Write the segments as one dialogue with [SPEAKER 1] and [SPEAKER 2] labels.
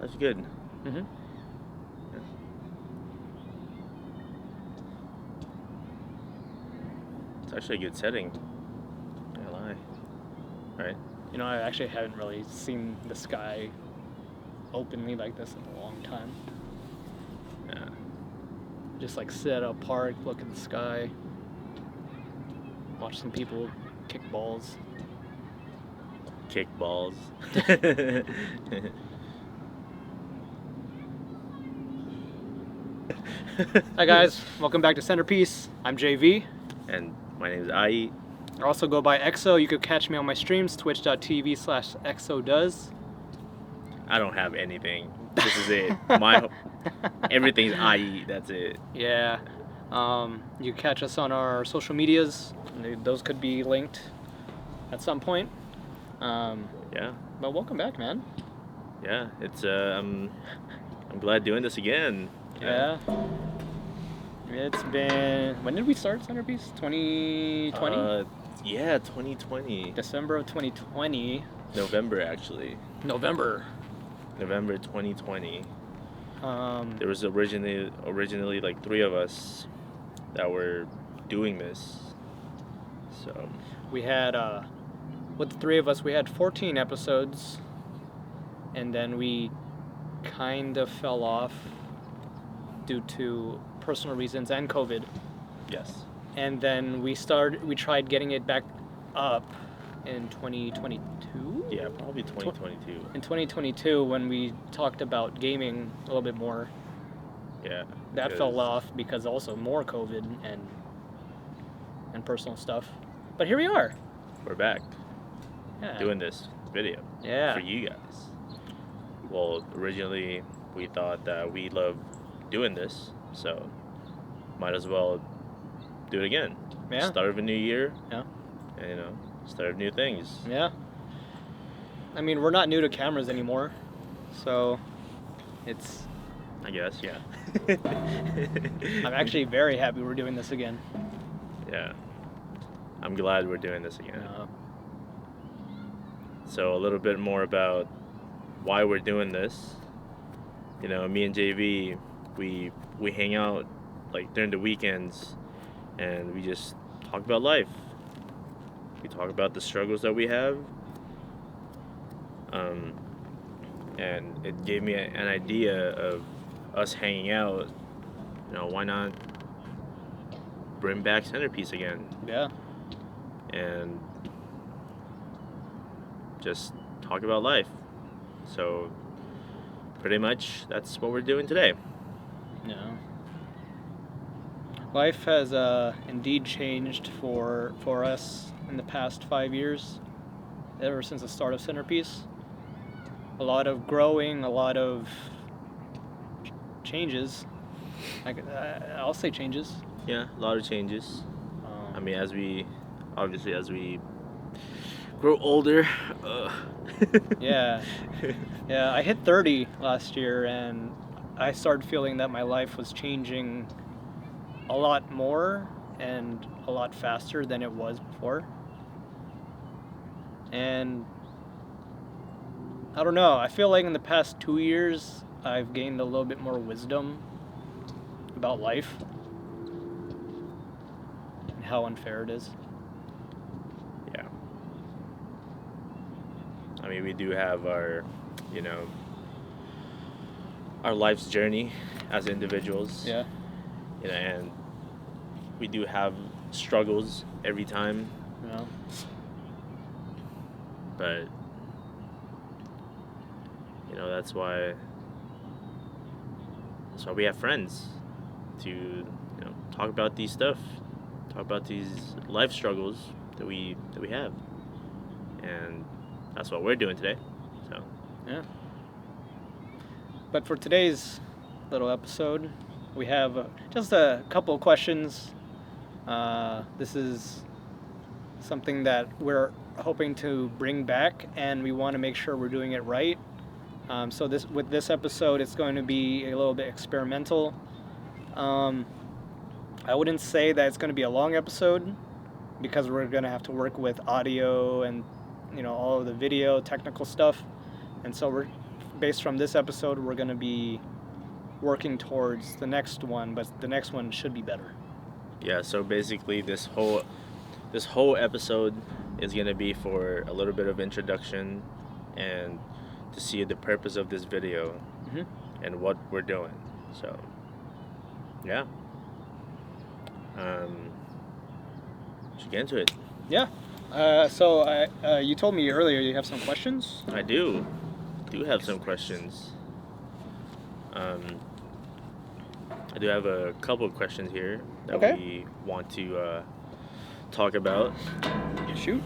[SPEAKER 1] That's good.
[SPEAKER 2] Mm-hmm.
[SPEAKER 1] Yeah. It's actually a good setting. Can't lie. Right?
[SPEAKER 2] You know, I actually haven't really seen the sky openly like this in a long time.
[SPEAKER 1] Yeah.
[SPEAKER 2] Just like sit at a park, look at the sky, watch some people kick balls.
[SPEAKER 1] Kick balls.
[SPEAKER 2] Hi guys, welcome back to Centerpiece. I'm JV.
[SPEAKER 1] And my name is Ai.
[SPEAKER 2] I also go by EXO. You could catch me on my streams, twitch.tv/EXODoes.
[SPEAKER 1] I don't have anything. This is it. Everything's Ai. That's it.
[SPEAKER 2] Yeah. You can catch us on our social medias. Those could be linked at some point.
[SPEAKER 1] Yeah.
[SPEAKER 2] But welcome back, man.
[SPEAKER 1] Yeah. It's I'm glad doing this again.
[SPEAKER 2] Yeah. It's been... When did we start Centerpiece? 2020?
[SPEAKER 1] Yeah, 2020.
[SPEAKER 2] December of 2020.
[SPEAKER 1] November, actually.
[SPEAKER 2] November
[SPEAKER 1] 2020.
[SPEAKER 2] Um,
[SPEAKER 1] There was originally like 3 of us that were doing this. So
[SPEAKER 2] we had, with the 3 of us, we had 14 episodes. And then we kind of fell off due to personal reasons and COVID.
[SPEAKER 1] yes.
[SPEAKER 2] And then we tried getting it back up in 2022?
[SPEAKER 1] Yeah, probably 2022.
[SPEAKER 2] In 2022, when we talked about gaming a little bit more.
[SPEAKER 1] Yeah.
[SPEAKER 2] That fell off because also more COVID and personal stuff. But here we are.
[SPEAKER 1] We're back
[SPEAKER 2] Yeah.
[SPEAKER 1] doing this video
[SPEAKER 2] Yeah.
[SPEAKER 1] for you guys. Well, originally we thought that we loved doing this, so might as well do it again.
[SPEAKER 2] Yeah.
[SPEAKER 1] Start of a new year.
[SPEAKER 2] Yeah.
[SPEAKER 1] And, start of new things.
[SPEAKER 2] Yeah. I mean, we're not new to cameras anymore, so it's...
[SPEAKER 1] I guess, yeah.
[SPEAKER 2] I'm actually very happy we're doing this again.
[SPEAKER 1] Yeah. I'm glad we're doing this again.
[SPEAKER 2] Uh,
[SPEAKER 1] So a little bit more about why we're doing this. Me and JV, we hang out like during the weekends, and we just talk about life. We talk about the struggles that we have. And it gave me an idea of us hanging out. Why not bring back Centerpiece again?
[SPEAKER 2] yeah.
[SPEAKER 1] And just talk about life. So pretty much that's what we're doing today.
[SPEAKER 2] Yeah. Life has indeed changed for us in the past 5 years, ever since the start of Centerpiece. A lot of growing, a lot of changes. I'll say changes.
[SPEAKER 1] Yeah, a lot of changes.
[SPEAKER 2] Um,
[SPEAKER 1] As we grow older.
[SPEAKER 2] Yeah. Yeah, I hit 30 last year, and I started feeling that my life was changing a lot more and a lot faster than it was before. And I don't know, I feel like in the past 2 years I've gained a little bit more wisdom about life and how unfair it is.
[SPEAKER 1] Yeah. We do have our life's journey as individuals.
[SPEAKER 2] Yeah.
[SPEAKER 1] And we do have struggles every time,
[SPEAKER 2] Yeah.
[SPEAKER 1] but that's why we have friends to talk about these stuff, talk about these life struggles that we have, and that's what we're doing today. So
[SPEAKER 2] Yeah. But for today's little episode, we have just a couple of questions. This is something that we're hoping to bring back, and we want to make sure we're doing it right. So with this episode, it's going to be a little bit experimental. I wouldn't say that it's going to be a long episode, because we're going to have to work with audio and all of the video technical stuff. And so we're based from this episode, we're gonna be working towards the next one, but the next one should be better.
[SPEAKER 1] Yeah, so basically this whole episode is gonna be for a little bit of introduction and to see the purpose of this video and what we're doing. So yeah. Should get into it.
[SPEAKER 2] Yeah. So you told me earlier you have some questions.
[SPEAKER 1] I do have some questions. I do have a couple of questions here that we want to talk about.
[SPEAKER 2] Yeah, shoot.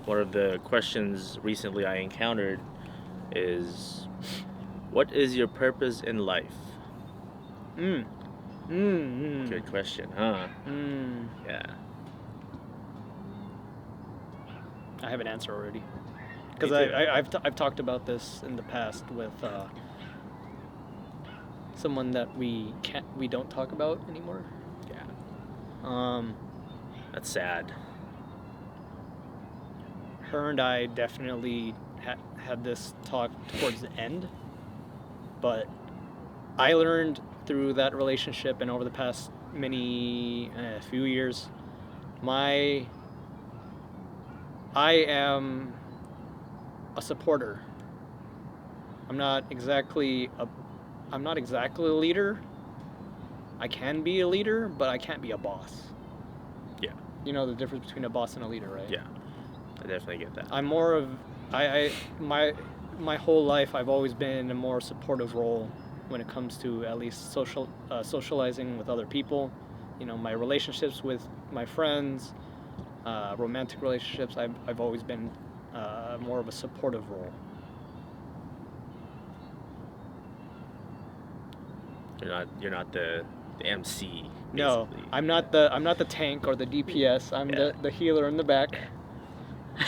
[SPEAKER 1] One of the questions recently I encountered is, what is your purpose in life? Good question, huh? Yeah.
[SPEAKER 2] I have an answer already. Because I've talked about this in the past with someone that we don't talk about anymore.
[SPEAKER 1] Yeah. That's sad.
[SPEAKER 2] Her and I definitely had this talk towards the end, but I learned through that relationship and over the past few years, I am a supporter. I'm not exactly a leader. I can be a leader, but I can't be a boss.
[SPEAKER 1] Yeah.
[SPEAKER 2] You know the difference between a boss and a leader, right?
[SPEAKER 1] Yeah. I definitely get that.
[SPEAKER 2] I'm more of my whole life I've always been in a more supportive role when it comes to at least socializing with other people. You know, my relationships with my friends, romantic relationships, I've always been more of a supportive role.
[SPEAKER 1] You're not the MC. Basically.
[SPEAKER 2] No, I'm not the tank or the DPS. I'm the healer in the back.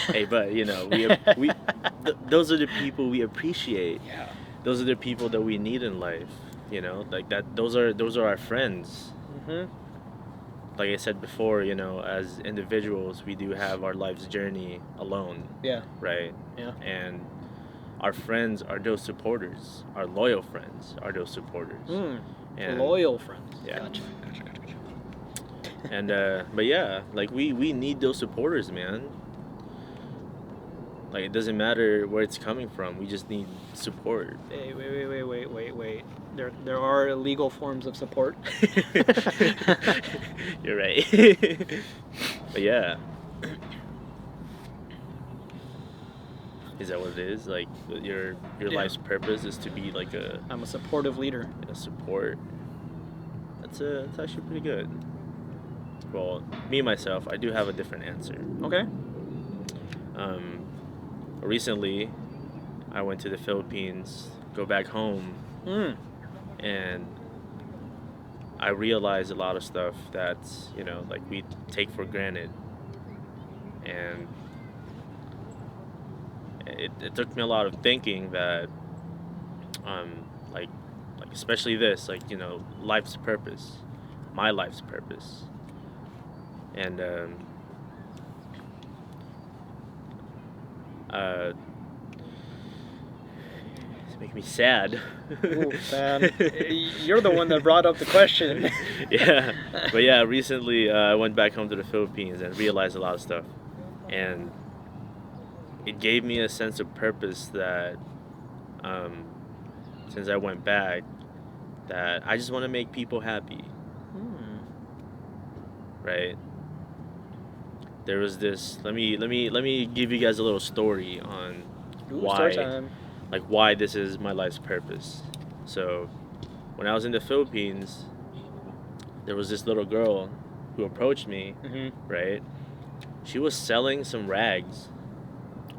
[SPEAKER 1] Hey, but you know, those are the people we appreciate.
[SPEAKER 2] Yeah.
[SPEAKER 1] Those are the people that we need in life. You know, like that. Those are our friends. Like I said before, you know, as individuals, we do have our life's journey alone.
[SPEAKER 2] Yeah.
[SPEAKER 1] Right.
[SPEAKER 2] Yeah.
[SPEAKER 1] And our friends are those supporters. Our loyal friends are those supporters. And
[SPEAKER 2] loyal friends.
[SPEAKER 1] Yeah.
[SPEAKER 2] Gotcha.
[SPEAKER 1] And but yeah, like we need those supporters, man. Like it doesn't matter where it's coming from. We just need support.
[SPEAKER 2] Hey, wait. There are legal forms of support.
[SPEAKER 1] You're right. But yeah. Is that what it is? Like your life's purpose is to be like
[SPEAKER 2] I'm a supportive leader.
[SPEAKER 1] A support. That's actually pretty good. Well, me myself, I do have a different answer.
[SPEAKER 2] Okay.
[SPEAKER 1] Recently, I went to the Philippines, go back home, and I realized a lot of stuff that's, you know, like we take for granted. And it took me a lot of thinking that, like especially this, like, you know, life's purpose, my life's purpose. And it's making me sad.
[SPEAKER 2] Ooh, man. You're the one that brought up the question.
[SPEAKER 1] Yeah, but yeah, recently I went back home to the Philippines and realized a lot of stuff, and it gave me a sense of purpose that since I went back, that I just want to make people happy. Right? There was this. Let me give you guys a little story on
[SPEAKER 2] Story time.
[SPEAKER 1] why this is my life's purpose. So, when I was in the Philippines, there was this little girl who approached me. Right? She was selling some rags.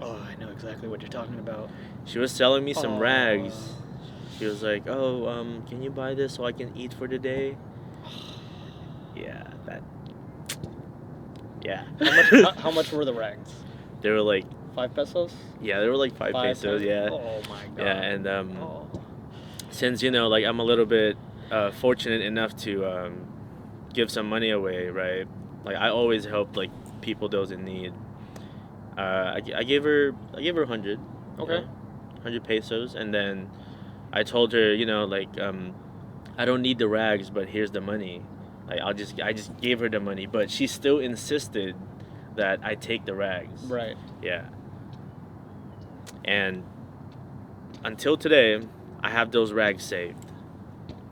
[SPEAKER 2] Oh, I know exactly what you're talking about.
[SPEAKER 1] She was selling me some rags. She was like, "Oh, can you buy this so I can eat for the day?" Yeah, that. Yeah.
[SPEAKER 2] How much were the rags?
[SPEAKER 1] They were like
[SPEAKER 2] 5 pesos?
[SPEAKER 1] Yeah, they were like 5 pesos. Yeah.
[SPEAKER 2] Oh my god.
[SPEAKER 1] Yeah, and since, you know, like I'm a little bit fortunate enough to give some money away, right? Like I always help like people those in need. I gave her 100,
[SPEAKER 2] Okay.
[SPEAKER 1] 100 pesos, and then I told her, I don't need the rags, but here's the money. Like I just gave her the money, but she still insisted that I take the rags.
[SPEAKER 2] Right.
[SPEAKER 1] Yeah. And until today, I have those rags saved.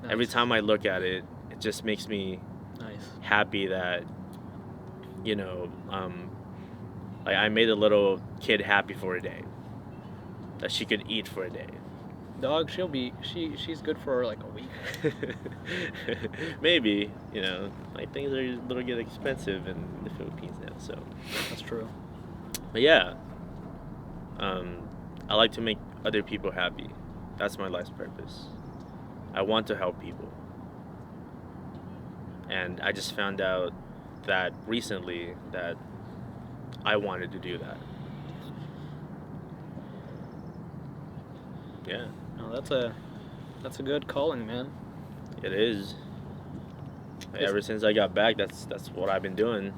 [SPEAKER 2] Nice.
[SPEAKER 1] Every time I look at it, it just makes me
[SPEAKER 2] Nice.
[SPEAKER 1] happy that, like I made a little kid happy for a day. That she could eat for a day.
[SPEAKER 2] Dog, she's good for like a week.
[SPEAKER 1] Maybe, like things are a little get expensive in the Philippines now, so.
[SPEAKER 2] That's true.
[SPEAKER 1] But yeah, I like to make other people happy. That's my life's purpose. I want to help people. And I just found out that recently that I wanted to do that. Yeah.
[SPEAKER 2] No, that's a good calling, man.
[SPEAKER 1] It is. Ever since I got back, that's what I've been doing,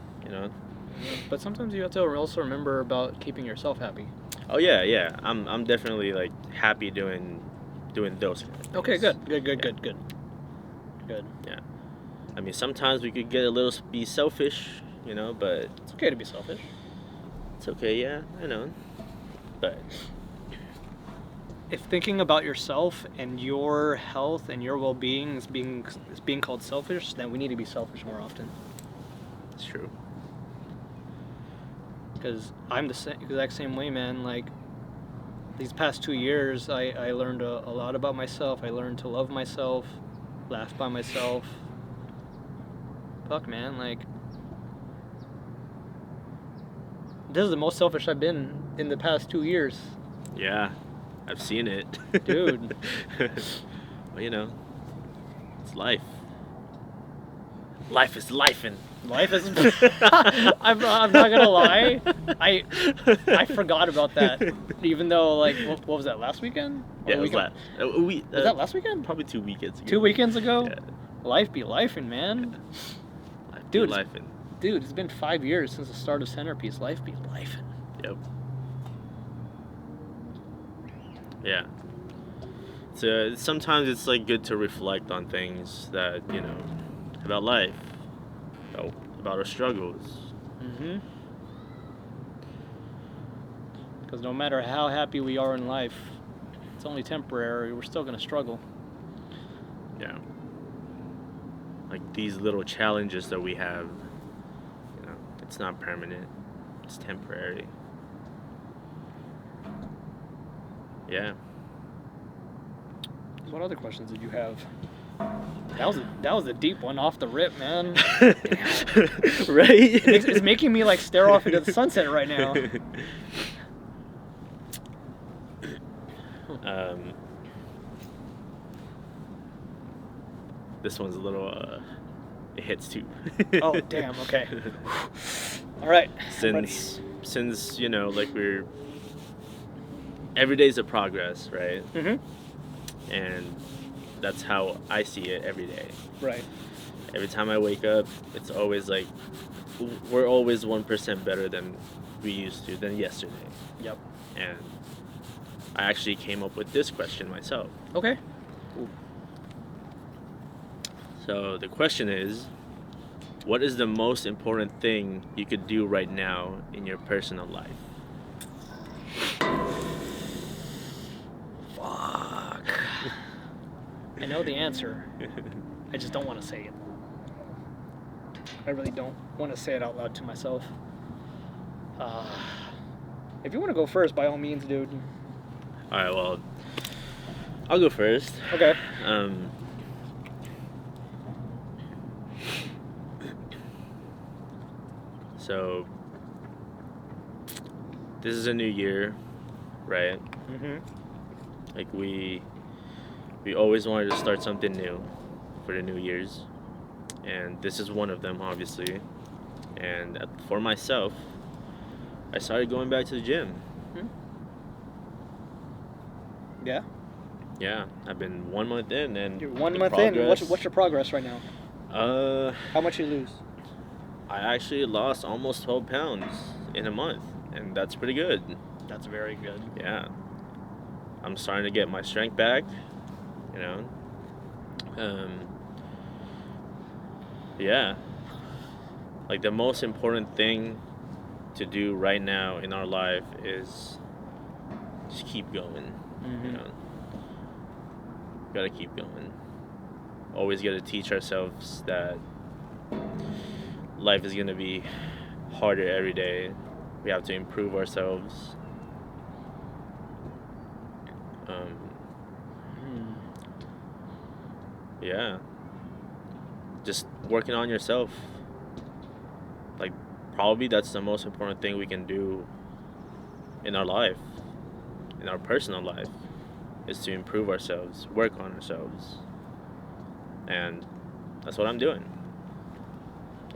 [SPEAKER 2] But sometimes you have to also remember about keeping yourself happy.
[SPEAKER 1] Oh yeah. I'm definitely like happy doing those kind of things.
[SPEAKER 2] Okay, good.
[SPEAKER 1] Yeah. I mean, sometimes we could get a little be selfish, but
[SPEAKER 2] It's okay to be selfish.
[SPEAKER 1] it's okay. Yeah, I know. But
[SPEAKER 2] If thinking about yourself and your health and your well-being is being called selfish, then we need to be selfish more often.
[SPEAKER 1] it's true.
[SPEAKER 2] Because I'm the exact same way, man. Like, these past 2 years, I learned a lot about myself. I learned to love myself, laugh by myself. Fuck, man, like, this is the most selfish I've been in the past 2 years.
[SPEAKER 1] Yeah, I've seen it,
[SPEAKER 2] Dude.
[SPEAKER 1] Well, it's life. Life is lifing.
[SPEAKER 2] Life is. I'm not gonna lie. I forgot about that. Even though, like, what was that, last weekend? Or
[SPEAKER 1] Yeah,
[SPEAKER 2] the
[SPEAKER 1] it was
[SPEAKER 2] weekend? Was that last weekend?
[SPEAKER 1] Probably 2 weekends ago.
[SPEAKER 2] 2 weekends ago?
[SPEAKER 1] Yeah.
[SPEAKER 2] Life be lifing, man.
[SPEAKER 1] Life be
[SPEAKER 2] Dude,
[SPEAKER 1] lifing.
[SPEAKER 2] Dude, it's been 5 years since the start of Centerpiece. Life be lifing.
[SPEAKER 1] Yep. Yeah. So sometimes it's like good to reflect on things that about life, about our struggles.
[SPEAKER 2] Mm-hmm. Because no matter how happy we are in life, it's only temporary. We're still gonna struggle.
[SPEAKER 1] Yeah. Like these little challenges that we have, it's not permanent. It's temporary. Yeah.
[SPEAKER 2] What other questions did you have? That was a deep one off the rip, man.
[SPEAKER 1] Right?
[SPEAKER 2] It's making me like stare off into the sunset right now.
[SPEAKER 1] This one's a little it hits too.
[SPEAKER 2] Oh damn, okay. All right.
[SPEAKER 1] Since like we're every day's a progress, right?
[SPEAKER 2] Mm-hmm.
[SPEAKER 1] And that's how I see it every day.
[SPEAKER 2] Right.
[SPEAKER 1] Every time I wake up, it's always like we're always 1% better than we used to than yesterday.
[SPEAKER 2] Yep.
[SPEAKER 1] And I actually came up with this question myself.
[SPEAKER 2] Okay.
[SPEAKER 1] So the question is, what is the most important thing you could do right now in your personal life?
[SPEAKER 2] Fuck. I know the answer. I just don't want to say it. I really don't want to say it out loud to myself. If you want to go first, by all means, dude.
[SPEAKER 1] All right, well, I'll go first.
[SPEAKER 2] Okay.
[SPEAKER 1] So this is a new year, right?
[SPEAKER 2] Mm-hmm.
[SPEAKER 1] Like we always wanted to start something new for the New Year's, and this is one of them, obviously. And for myself, I started going back to the gym.
[SPEAKER 2] Yeah.
[SPEAKER 1] Yeah, I've been 1 month in, and
[SPEAKER 2] You're 1
[SPEAKER 1] the
[SPEAKER 2] month in.
[SPEAKER 1] progress-
[SPEAKER 2] What's your progress right now? How much you lose?
[SPEAKER 1] I actually lost almost 12 pounds in a month, and that's pretty good.
[SPEAKER 2] That's very good.
[SPEAKER 1] Yeah, I'm starting to get my strength back, you know. Yeah, like the most important thing to do right now in our life is just keep going, you know. Gotta keep going. Always gotta teach ourselves that life is gonna be harder every day. We have to improve ourselves. Yeah. Just working on yourself. Like, probably that's the most important thing we can do in our life, in our personal life, is to improve ourselves, work on ourselves. And that's what I'm doing.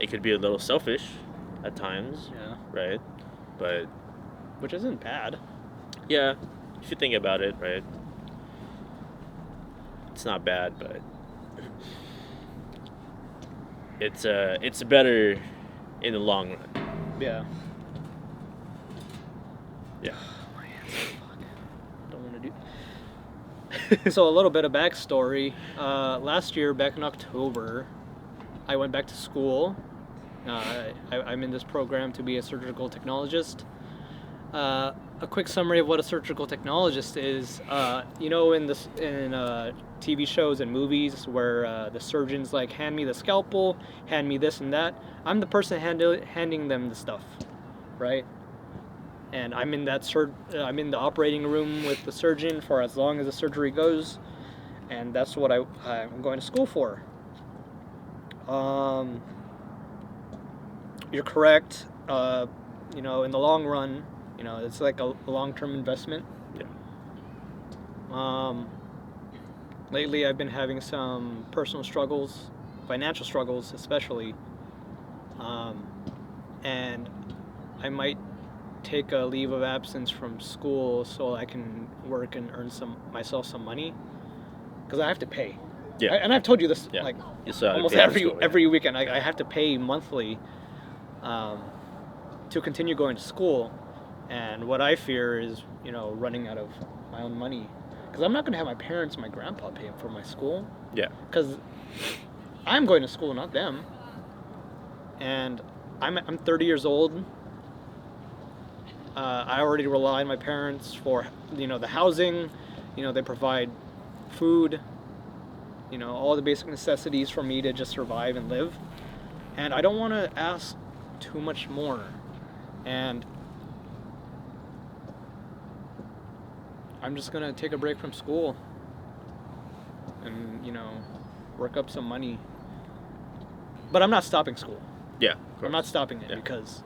[SPEAKER 1] It could be a little selfish at times,
[SPEAKER 2] Yeah.
[SPEAKER 1] right? But
[SPEAKER 2] Which isn't bad.
[SPEAKER 1] yeah, if you think about it, right? It's not bad, but it's better in the long run.
[SPEAKER 2] Yeah.
[SPEAKER 1] Yeah.
[SPEAKER 2] My hands are fuck. Don't want to do. So a little bit of backstory. Last year, back in October, I went back to school. I'm in this program to be a surgical technologist. A quick summary of what a surgical technologist is. In TV shows and movies where the surgeons like hand me the scalpel, hand me this and that. I'm the person handing them the stuff, right? And I'm in I'm in the operating room with the surgeon for as long as the surgery goes, and that's what I'm going to school for. You're correct. In the long run, it's like a long-term investment.
[SPEAKER 1] Yeah.
[SPEAKER 2] Lately, I've been having some personal struggles, financial struggles especially, and I might take a leave of absence from school so I can work and earn myself some money, because I have to pay.
[SPEAKER 1] Yeah.
[SPEAKER 2] And I've told you this
[SPEAKER 1] Yeah.
[SPEAKER 2] like
[SPEAKER 1] You still have to
[SPEAKER 2] almost
[SPEAKER 1] pay for school, yeah.
[SPEAKER 2] every weekend. I have to pay monthly to continue going to school, and what I fear is running out of my own money, because I'm not going to have my parents and my grandpa paying for my school.
[SPEAKER 1] Yeah.
[SPEAKER 2] Because I'm going to school, not them. And I'm 30 years old. I already rely on my parents for the housing. They provide food. All the basic necessities for me to just survive and live. And I don't want to ask too much more. And I'm just gonna take a break from school and work up some money. But I'm not stopping school.
[SPEAKER 1] Yeah.
[SPEAKER 2] I'm not stopping it,
[SPEAKER 1] Yeah.
[SPEAKER 2] because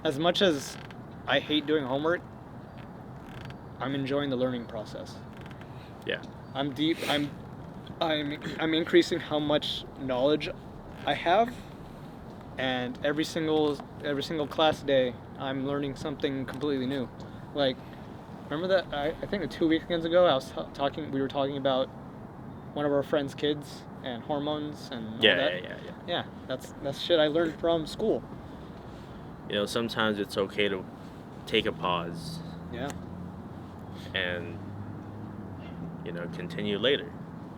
[SPEAKER 2] as much as I hate doing homework, I'm enjoying the learning process.
[SPEAKER 1] Yeah.
[SPEAKER 2] I'm increasing how much knowledge I have, and every single class day I'm learning something completely new. Like, remember that I think 2 weekends ago we were talking about one of our friends' kids and hormones and all that. Yeah, that's shit I learned from school.
[SPEAKER 1] Sometimes it's okay to take a pause.
[SPEAKER 2] Yeah.
[SPEAKER 1] And continue later.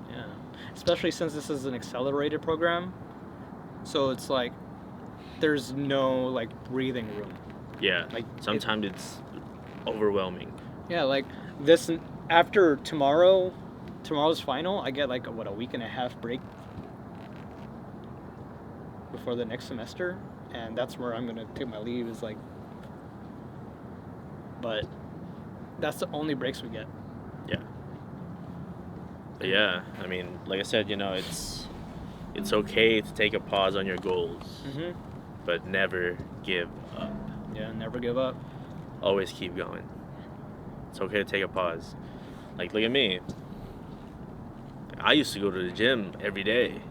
[SPEAKER 2] Yeah. Especially since this is an accelerated program, so it's like there's no like breathing room.
[SPEAKER 1] Yeah.
[SPEAKER 2] Like,
[SPEAKER 1] sometimes it's overwhelming.
[SPEAKER 2] Yeah, like this after tomorrow's final, I get like a week and a half break before the next semester, and that's where I'm gonna take my leave. Is like, but that's the only breaks we get.
[SPEAKER 1] Yeah. But yeah, I mean, like I said, it's okay to take a pause on your goals, but never give up.
[SPEAKER 2] Yeah, never give up.
[SPEAKER 1] Always keep going. It's okay to take a pause. Like, look at me. I used to go to the gym every day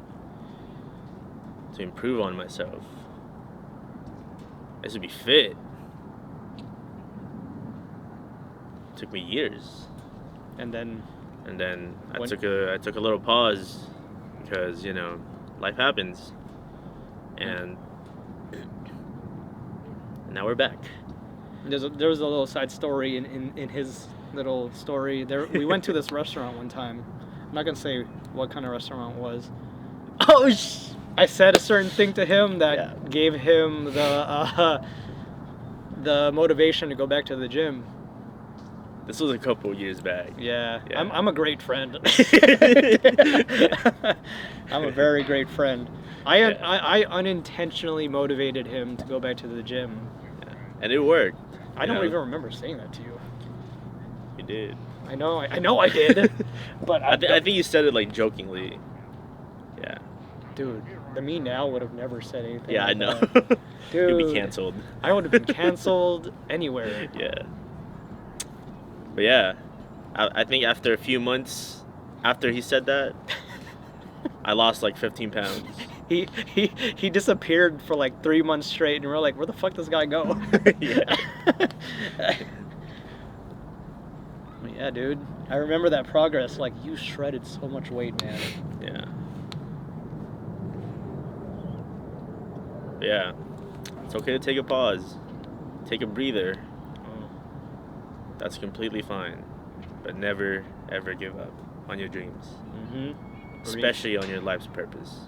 [SPEAKER 1] to improve on myself. I used to be fit. It took me years.
[SPEAKER 2] And then
[SPEAKER 1] I took a little pause because life happens, and now we're back.
[SPEAKER 2] there was a little side story in his little story. There, we went to this restaurant one time. I'm not gonna say what kind of restaurant it was.
[SPEAKER 1] Oh,
[SPEAKER 2] I said a certain thing to him that
[SPEAKER 1] Yeah.
[SPEAKER 2] gave him the motivation to go back to the gym.
[SPEAKER 1] this was a couple years back.
[SPEAKER 2] Yeah,
[SPEAKER 1] Yeah.
[SPEAKER 2] I'm a great friend. I'm a very great friend. I unintentionally motivated him to go back to the gym.
[SPEAKER 1] And it worked.
[SPEAKER 2] I don't
[SPEAKER 1] know?
[SPEAKER 2] even remember saying that to you.
[SPEAKER 1] You did.
[SPEAKER 2] I know I did, but
[SPEAKER 1] I think you said it like jokingly. Yeah.
[SPEAKER 2] dude, the me now would have never said anything.
[SPEAKER 1] Yeah, I
[SPEAKER 2] like
[SPEAKER 1] know.
[SPEAKER 2] that.
[SPEAKER 1] You'd be
[SPEAKER 2] Dude.
[SPEAKER 1] canceled.
[SPEAKER 2] I would have been canceled anywhere.
[SPEAKER 1] Yeah. But yeah, I think after a few months after he said that, I lost like 15 pounds.
[SPEAKER 2] He disappeared for like 3 months straight, and we're like, where the fuck does this guy go?
[SPEAKER 1] Yeah.
[SPEAKER 2] Yeah, dude. I remember that progress. Like, you shredded so much weight, man.
[SPEAKER 1] Yeah. Yeah. It's okay to take a pause. Take a breather. That's completely fine. But never, ever give up on your dreams.
[SPEAKER 2] Mm-hmm.
[SPEAKER 1] Especially on your life's purpose.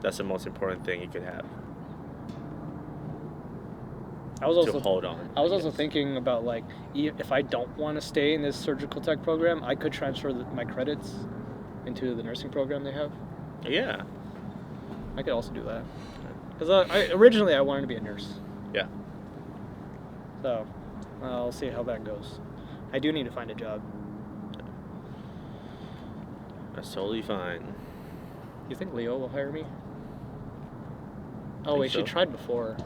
[SPEAKER 1] That's the most important thing you could have.
[SPEAKER 2] I was also
[SPEAKER 1] to hold on.
[SPEAKER 2] I was also thinking about, like, if I don't want to stay in this surgical tech program, I could transfer my credits into the nursing program they have.
[SPEAKER 1] Yeah.
[SPEAKER 2] I could also do that. Because originally I wanted to be a nurse.
[SPEAKER 1] Yeah.
[SPEAKER 2] So, I'll see how that goes. I do need to find a job.
[SPEAKER 1] That's totally fine.
[SPEAKER 2] You think Leo will hire me? Oh,
[SPEAKER 1] Think
[SPEAKER 2] wait,
[SPEAKER 1] so.
[SPEAKER 2] she tried before.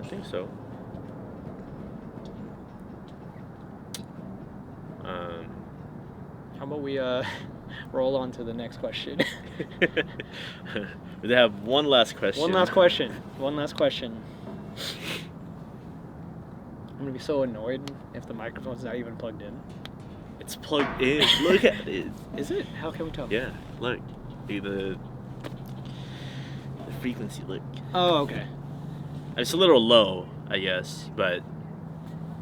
[SPEAKER 1] I think so.
[SPEAKER 2] How about we roll on to the next question?
[SPEAKER 1] We have one last question.
[SPEAKER 2] One last question. One last question. I'm gonna be so annoyed if the microphone's not even plugged in.
[SPEAKER 1] It's plugged in. Look at it.
[SPEAKER 2] Is it? How can we tell?
[SPEAKER 1] Yeah, look. The frequency, look.
[SPEAKER 2] Oh, okay.
[SPEAKER 1] It's a little low, I guess, but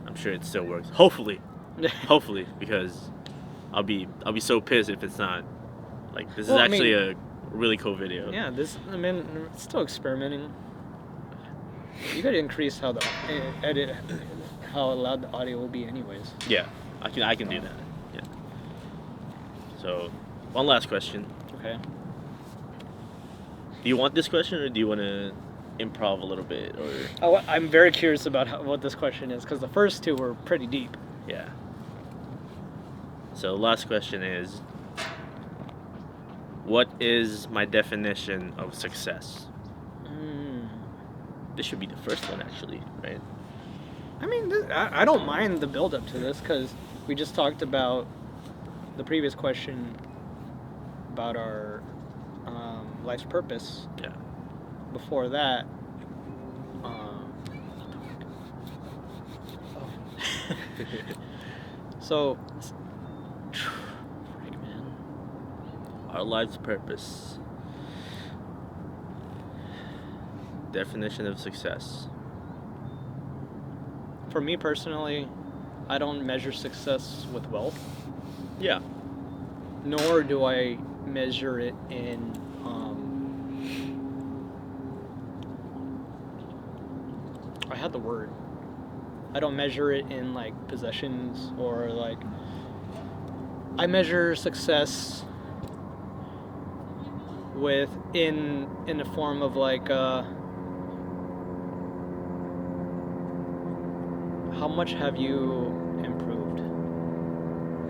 [SPEAKER 1] I'm sure it still works. Hopefully. Hopefully, because I'll be so pissed if it's not. Like, this
[SPEAKER 2] Well,
[SPEAKER 1] is
[SPEAKER 2] I
[SPEAKER 1] actually
[SPEAKER 2] mean-
[SPEAKER 1] a really cool video.
[SPEAKER 2] Yeah, it's still experimenting. You gotta increase how how loud the audio will be anyways.
[SPEAKER 1] Yeah, I can do that. Yeah. So, one last question.
[SPEAKER 2] Okay.
[SPEAKER 1] Do you want this question, or do you want to improv a little bit, or?
[SPEAKER 2] Oh, I'm very curious about what this question is, because the first two were pretty deep.
[SPEAKER 1] Yeah. So, last question is, what is my definition of success? This should be the first one, actually, right?
[SPEAKER 2] I mean, I don't mind the build up to this, because we just talked about the previous question about our life's purpose.
[SPEAKER 1] Yeah.
[SPEAKER 2] Before that, so, frick, man.
[SPEAKER 1] Our life's purpose. Definition of success.
[SPEAKER 2] For me personally, I don't measure success with wealth,
[SPEAKER 1] Yeah.
[SPEAKER 2] nor do I measure it in I had the word. I don't measure it in like possessions or like. I measure success in the form of like how much have you improved?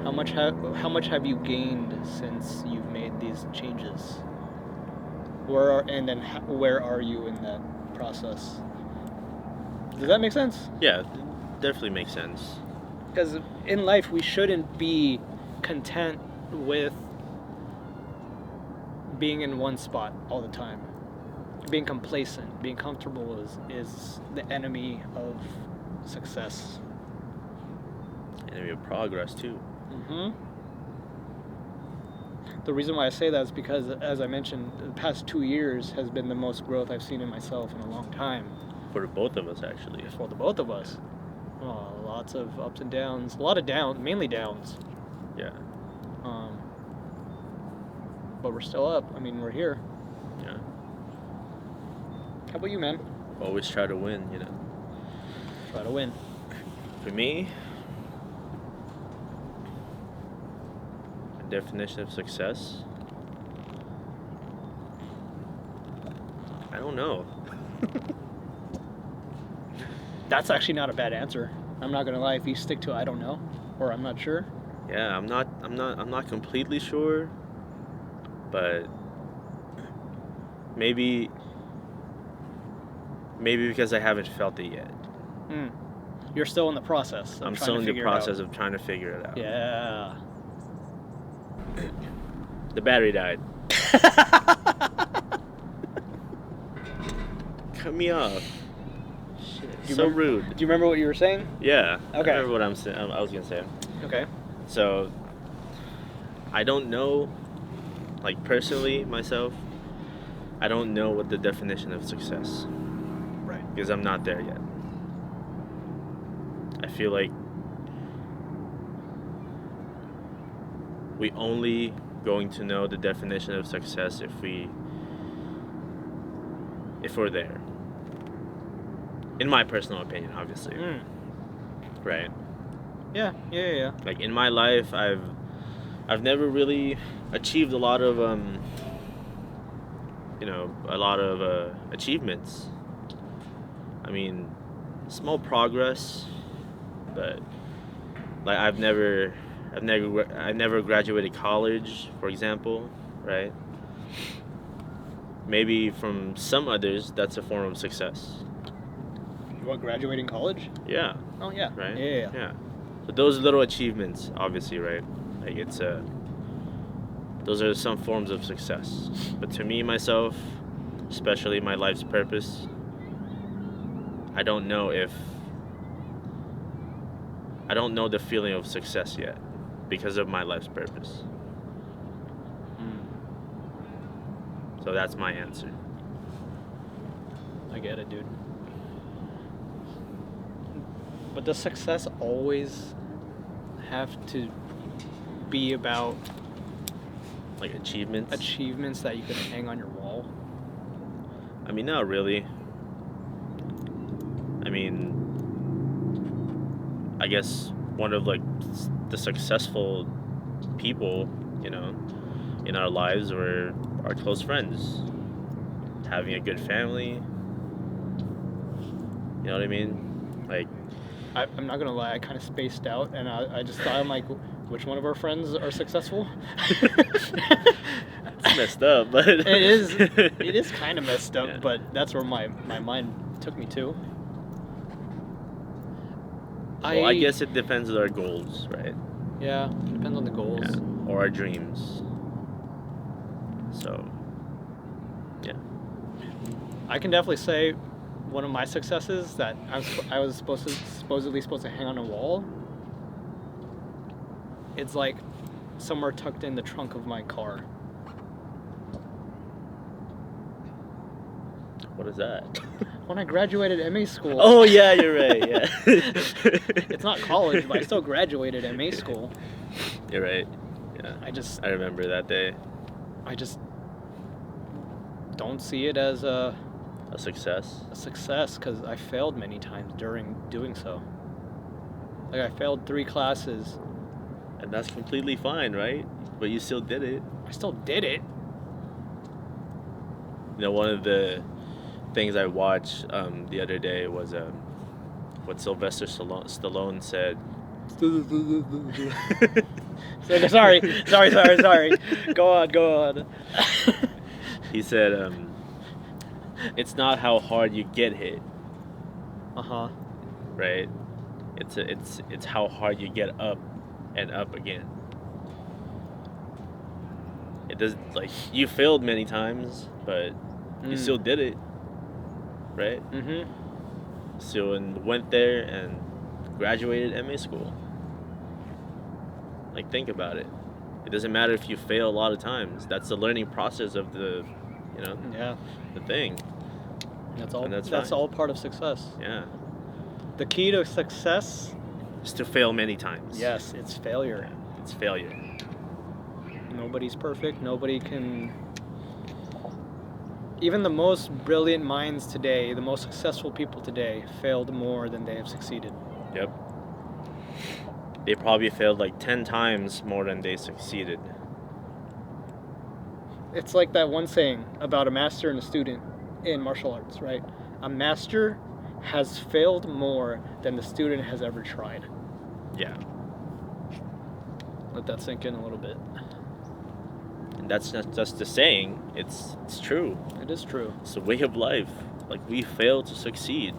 [SPEAKER 2] How much have you gained since you've made these changes? Where are you in that process? Does that make sense?
[SPEAKER 1] Yeah, it definitely makes sense.
[SPEAKER 2] Because in life we shouldn't be content with being in one spot all the time. Being complacent, being comfortable is the enemy of success.
[SPEAKER 1] Enemy of progress, too.
[SPEAKER 2] Mm-hmm. The reason why I say that is because, as I mentioned, the past 2 years has been the most growth I've seen in myself in a long time.
[SPEAKER 1] For both of us, actually.
[SPEAKER 2] For the both of us. Well, a lots of ups and downs. A lot of downs, mainly downs.
[SPEAKER 1] Yeah.
[SPEAKER 2] But we're still up. I mean, we're here.
[SPEAKER 1] Yeah.
[SPEAKER 2] How about you, man?
[SPEAKER 1] Always try to win, you know.
[SPEAKER 2] Try to win.
[SPEAKER 1] For me, the definition of success, I don't know.
[SPEAKER 2] That's actually not a bad answer. I'm not gonna lie. If you stick to I don't know, or I'm not sure.
[SPEAKER 1] Yeah, I'm not completely sure, but maybe because I haven't felt it yet.
[SPEAKER 2] You're still in the process.
[SPEAKER 1] I'm still in the process of trying to figure it out.
[SPEAKER 2] Yeah.
[SPEAKER 1] The battery died. Cut me off. Shit, so rude.
[SPEAKER 2] Do you remember what you were saying?
[SPEAKER 1] Yeah.
[SPEAKER 2] Okay.
[SPEAKER 1] I remember what I was gonna say.
[SPEAKER 2] Okay.
[SPEAKER 1] So, I don't know, like personally myself, I don't know what the definition of success.
[SPEAKER 2] Right.
[SPEAKER 1] Because I'm not there yet. I feel like we only going to know the definition of success if we're there. In my personal opinion, obviously. Right?
[SPEAKER 2] Yeah.
[SPEAKER 1] Like in my life, I've never really achieved a lot of achievements. I mean, small progress, but like I've never graduated college, for example, right? Maybe from some others, that's a form of success.
[SPEAKER 2] You want graduating college?
[SPEAKER 1] Yeah.
[SPEAKER 2] Oh yeah.
[SPEAKER 1] Right?
[SPEAKER 2] Yeah.
[SPEAKER 1] So those little achievements, obviously, right? Like it's those are some forms of success. But to me, myself, especially my life's purpose, I don't know the feeling of success yet because of my life's purpose. So that's my answer.
[SPEAKER 2] I get it, dude. But does success always have to be about
[SPEAKER 1] like achievements
[SPEAKER 2] that you can hang on your wall?
[SPEAKER 1] I mean, not really. I mean, I guess one of like the successful people, you know, in our lives were our close friends, having a good family. You know what I mean? Like,
[SPEAKER 2] I'm not gonna lie, I kind of spaced out, and I just thought, I'm like, which one of our friends are successful?
[SPEAKER 1] It's messed up, but
[SPEAKER 2] it is kind of messed up,
[SPEAKER 1] Yeah.
[SPEAKER 2] but that's where my mind took me to.
[SPEAKER 1] Well, I guess it depends on our goals, right?
[SPEAKER 2] Yeah, depends on the goals.
[SPEAKER 1] Yeah. Or our dreams. So, yeah.
[SPEAKER 2] I can definitely say one of my successes that I was supposedly supposed to hang on a wall. It's like somewhere tucked in the trunk of my car.
[SPEAKER 1] What is that?
[SPEAKER 2] When I graduated MA school.
[SPEAKER 1] Oh yeah, you're right. Yeah.
[SPEAKER 2] It's not college, but I still graduated MA school.
[SPEAKER 1] You're right. Yeah. I remember that day.
[SPEAKER 2] I just don't see it as a
[SPEAKER 1] success.
[SPEAKER 2] A success because I failed many times during doing so. Like I failed 3 classes.
[SPEAKER 1] And that's completely fine, right? But you still did it.
[SPEAKER 2] I still did it.
[SPEAKER 1] You know, one of the things I watched the other day was what Sylvester Stallone said.
[SPEAKER 2] Sorry. Go on.
[SPEAKER 1] He said, it's not how hard you get hit. Right? It's how hard you get up and up again. It does, like, you failed many times, but you still did it. Right? So, and went there and graduated MA school. Like, think about it. It doesn't matter if you fail a lot of times. That's the learning process of the, the thing.
[SPEAKER 2] That's all.
[SPEAKER 1] And that's
[SPEAKER 2] all part of success.
[SPEAKER 1] Yeah.
[SPEAKER 2] The key to success
[SPEAKER 1] is to fail many times.
[SPEAKER 2] Yes, it's failure.
[SPEAKER 1] Yeah, it's failure.
[SPEAKER 2] Nobody's perfect. Nobody can. Even the most brilliant minds today, the most successful people today, failed more than they have succeeded.
[SPEAKER 1] Yep. They probably failed like 10 times more than they succeeded.
[SPEAKER 2] It's like that one saying about a master and a student in martial arts, right? A master has failed more than the student has ever tried.
[SPEAKER 1] Yeah.
[SPEAKER 2] Let that sink in a little bit.
[SPEAKER 1] And that's not just the saying, it's true.
[SPEAKER 2] It is true.
[SPEAKER 1] It's a way of life. Like, we fail to succeed.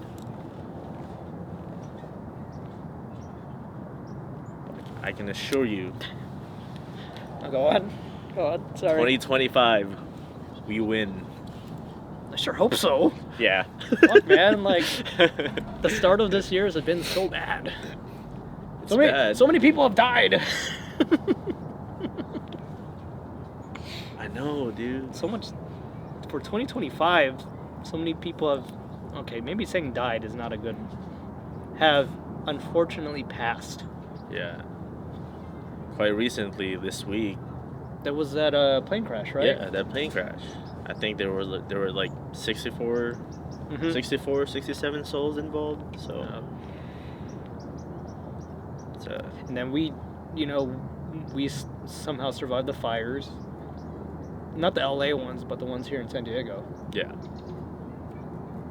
[SPEAKER 1] I can assure you,
[SPEAKER 2] Oh, go on. Go on. Sorry.
[SPEAKER 1] 2025, we win.
[SPEAKER 2] I sure hope so.
[SPEAKER 1] Yeah.
[SPEAKER 2] Fuck, man. Like, the start of this year has been so bad.
[SPEAKER 1] It's bad.
[SPEAKER 2] So many people have died.
[SPEAKER 1] I know, dude.
[SPEAKER 2] So much for 2025. So many people have. Okay, maybe saying died is not a good. Have unfortunately passed.
[SPEAKER 1] Yeah. Quite recently, this week.
[SPEAKER 2] There was that plane crash, right?
[SPEAKER 1] Yeah, that plane crash. I think there were like 64,
[SPEAKER 2] Mhm.
[SPEAKER 1] 64, 67 souls involved. So.
[SPEAKER 2] Yeah.
[SPEAKER 1] It's,
[SPEAKER 2] And then we somehow survived the fires. Not the LA ones, but the ones here in San Diego.
[SPEAKER 1] yeah.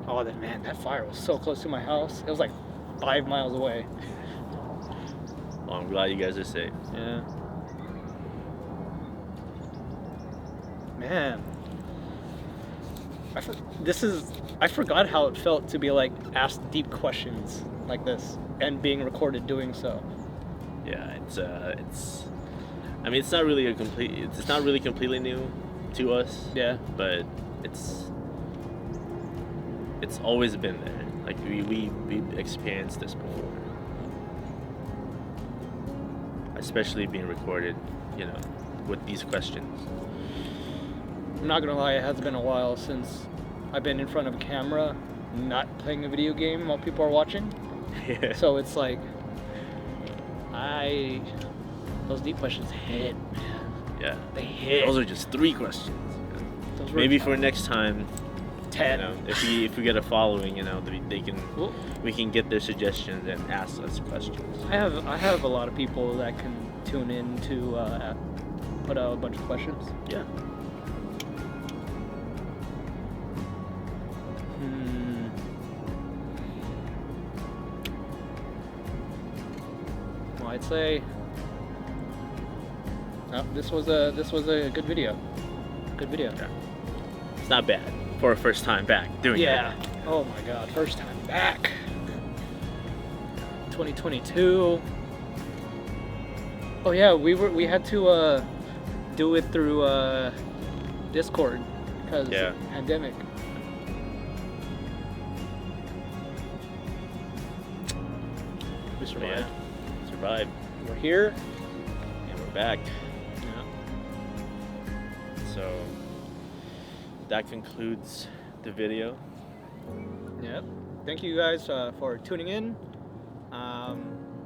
[SPEAKER 2] Oh, that fire was so close to my house. It was like 5 miles away.
[SPEAKER 1] Well, I'm glad you guys are safe.
[SPEAKER 2] Yeah. Man. I forgot how it felt to be like asked deep questions like this and being recorded doing so.
[SPEAKER 1] Yeah, it's. I mean, it's not really completely new to us.
[SPEAKER 2] Yeah.
[SPEAKER 1] But it's always been there. Like we experienced this before. Especially being recorded, with these questions.
[SPEAKER 2] I'm not gonna lie, it has been a while since I've been in front of a camera, not playing a video game while people are watching.
[SPEAKER 1] Yeah.
[SPEAKER 2] So it's like, those deep questions hit, man.
[SPEAKER 1] Yeah.
[SPEAKER 2] They hit.
[SPEAKER 1] Those are just 3 questions.
[SPEAKER 2] Those were
[SPEAKER 1] Maybe for next time,
[SPEAKER 2] 10.
[SPEAKER 1] if we get a following, they can
[SPEAKER 2] Well,
[SPEAKER 1] we can get their suggestions and ask us questions.
[SPEAKER 2] I have a lot of people that can tune in to put out a bunch of questions.
[SPEAKER 1] Yeah.
[SPEAKER 2] Well, I'd say this was a good video. Good video.
[SPEAKER 1] Yeah. It's not bad for a first time back doing
[SPEAKER 2] Yeah.
[SPEAKER 1] it.
[SPEAKER 2] Oh my God, first time back. 2022. Oh yeah, we had to do it through Discord because pandemic. We survived.
[SPEAKER 1] Yeah. Survived.
[SPEAKER 2] We're here.
[SPEAKER 1] And we're back.
[SPEAKER 2] Yeah.
[SPEAKER 1] So that concludes the video.
[SPEAKER 2] Yep. Thank you guys for tuning in.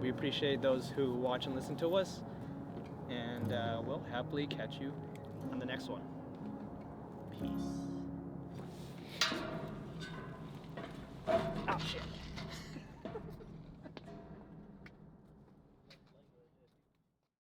[SPEAKER 2] We appreciate those who watch and listen to us. And we'll happily catch you on the next one.
[SPEAKER 1] Peace.
[SPEAKER 2] Oh, shit.